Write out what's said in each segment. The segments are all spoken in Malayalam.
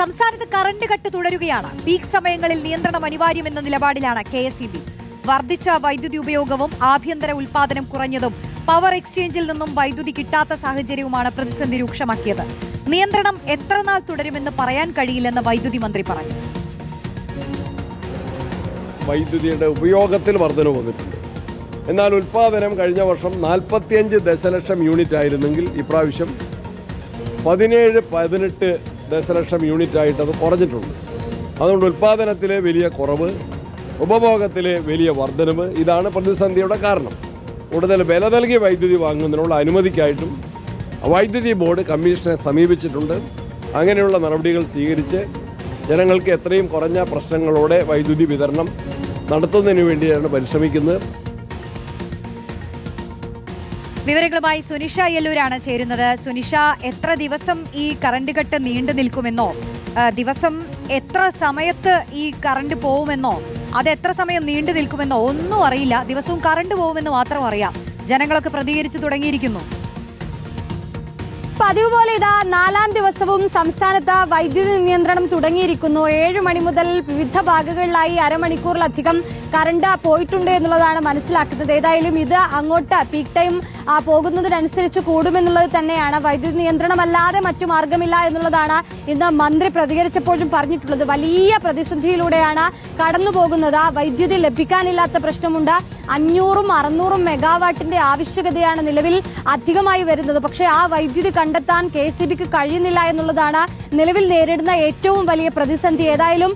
സംസ്ഥാനത്ത് കറന്റ് കട്ട് തുടരുകയാണ്. പീക്ക് സമയങ്ങളിൽ നിയന്ത്രണം അനിവാര്യമെന്ന നിലപാടിലാണ് KSEB. വർദ്ധിച്ച വൈദ്യുതി ഉപയോഗവും ആഭ്യന്തര ഉൽപാദനം കുറഞ്ഞതും പവർ എക്സ്ചേഞ്ചിൽ നിന്നും വൈദ്യുതി കിട്ടാത്ത സാഹചര്യവുമാണ് പ്രതിസന്ധി രൂക്ഷമാക്കിയത്. നിയന്ത്രണം എത്ര നാൾ തുടരുമെന്ന് പറയാൻ കഴിയില്ലെന്ന് വൈദ്യുതി മന്ത്രി പറഞ്ഞു. വൈദ്യുതിയുടെ ഉപയോഗത്തിൽ വർധന വന്നിട്ടുണ്ട്. എന്നാൽ ഉൽപാദനം കഴിഞ്ഞ വർഷം 45 ദശലക്ഷം യൂണിറ്റ് ആയിരുന്നെങ്കിൽ ഇപ്രാവശ്യം 17-18 ദശലക്ഷം യൂണിറ്റ് ആയിട്ട് അത് കുറഞ്ഞിട്ടുണ്ട്. അതുകൊണ്ട് ഉൽപാദനത്തിലെ വലിയ കുറവ്, ഉപഭോഗത്തിലെ വലിയ വർധനവ്, ഇതാണ് പ്രതിസന്ധിയുടെ കാരണം. കൂടുതൽ വില നൽകി വൈദ്യുതി വാങ്ങുന്നതിനുള്ള അനുമതിക്കായിട്ടും വൈദ്യുതി ബോർഡ് കമ്മീഷനെ സമീപിച്ചിട്ടുണ്ട്. അങ്ങനെയുള്ള നടപടികൾ സ്വീകരിച്ച് ജനങ്ങൾക്ക് എത്രയും കുറഞ്ഞ പ്രശ്നങ്ങളോടെ വൈദ്യുതി വിതരണം നടത്തുന്നതിന് വേണ്ടിയാണ് പരിശ്രമിക്കുന്നത്. വിവരങ്ങളുമായി സുനിഷ യെല്ലൂരാണ് ചേരുന്നത്. സുനിഷ, എത്ര ദിവസം ഈ കറന്റ് കട്ട് നീണ്ടു നിൽക്കുമെന്നോ, ദിവസം എത്ര സമയത്ത് ഈ കറണ്ട് പോകുമെന്നോ, അത് എത്ര സമയം നീണ്ടു നിൽക്കുമെന്നോ ഒന്നും അറിയില്ല. ദിവസവും കറണ്ട് പോകുമെന്ന് മാത്രം അറിയാം. ജനങ്ങളൊക്കെ പ്രതികരിച്ചു തുടങ്ങിയിരിക്കുന്നു. പതിവ് പോലെ ഇതാ 4-ാം ദിവസവും സംസ്ഥാനത്ത് വൈദ്യുതി നിയന്ത്രണം തുടങ്ങിയിരിക്കുന്നു. 7 മണി മുതൽ വിവിധ ഭാഗങ്ങളിലായി അരമണിക്കൂറിലധികം കറണ്ട് പോയിട്ടുണ്ട് എന്നുള്ളതാണ് മനസ്സിലാക്കുന്നത്. ഏതായാലും ഇത് അങ്ങോട്ട് പീക്ക് ടൈം പോകുന്നതിനനുസരിച്ച് കൂടുമെന്നുള്ളത് തന്നെയാണ്. വൈദ്യുതി നിയന്ത്രണമല്ലാതെ മറ്റു മാർഗമില്ല എന്നുള്ളതാണ് ഇന്ന് മന്ത്രി പ്രതികരിച്ചപ്പോഴും പറഞ്ഞിട്ടുള്ളത്. വലിയ പ്രതിസന്ധിയിലൂടെയാണ് കടന്നുപോകുന്നത്. വൈദ്യുതി ലഭിക്കാനില്ലാത്ത പ്രശ്നമുണ്ട്. 500-600 മെഗാവാട്ടിന്റെ ആവശ്യകതയാണ് നിലവിൽ അധികമായി വരുന്നത്. പക്ഷേ ആ വൈദ്യുതി കണ്ടെത്താൻ KSEBക്ക് കഴിയുന്നില്ല എന്നുള്ളതാണ് നിലവിൽ നേരിടുന്ന ഏറ്റവും വലിയ പ്രതിസന്ധി. ഏതായാലും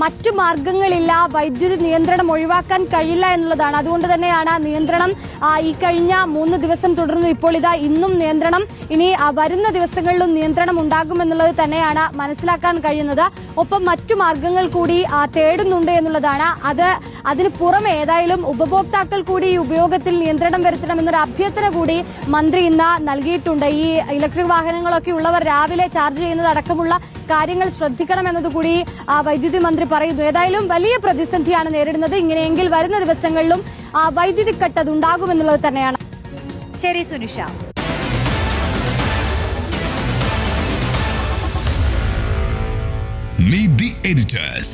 മറ്റു മാർഗങ്ങളില്ല, വൈദ്യുതി നിയന്ത്രണം ഒഴിവാക്കാൻ കഴിയില്ല എന്നുള്ളതാണ്. അതുകൊണ്ട് തന്നെയാണ് നിയന്ത്രണം ഈ കഴിഞ്ഞ 3 ദിവസം തുടർന്നു. ഇപ്പോൾ ഇതാ ഇന്നും നിയന്ത്രണം, ഇനി വരുന്ന ദിവസങ്ങളിലും നിയന്ത്രണം ഉണ്ടാകുമെന്നുള്ളത് തന്നെയാണ് മനസ്സിലാക്കാൻ കഴിയുന്നത്. ഒപ്പം മറ്റു മാർഗങ്ങൾ കൂടി തേടുന്നുണ്ട് എന്നുള്ളതാണ്. അതിന് പുറമെ ഏതായാലും ഉപഭോക്താക്കൾ കൂടി ഈ ഉപയോഗത്തിൽ നിയന്ത്രണം വരുത്തണമെന്നൊരു അഭ്യർത്ഥന കൂടി മന്ത്രി ഇന്ന് നൽകിയിട്ടുണ്ട്. ഈ ഇലക്ട്രിക് വാഹനങ്ങളൊക്കെ ഉള്ളവർ രാവിലെ ചാർജ് ചെയ്യുന്നത് അടക്കമുള്ള കാര്യങ്ങൾ ശ്രദ്ധിക്കണമെന്നതുകൂടി വൈദ്യുതി മന്ത്രി പറയുന്നു. ഏതായാലും വലിയ പ്രതിസന്ധിയാണ് നേരിടുന്നത്. ഇങ്ങനെയെങ്കിൽ വരുന്ന ദിവസങ്ങളിലും വൈദ്യുതി കട്ട് അതുണ്ടാകുമെന്നുള്ളത് തന്നെയാണ്. ശരി സുനിഷ. Meet the editors.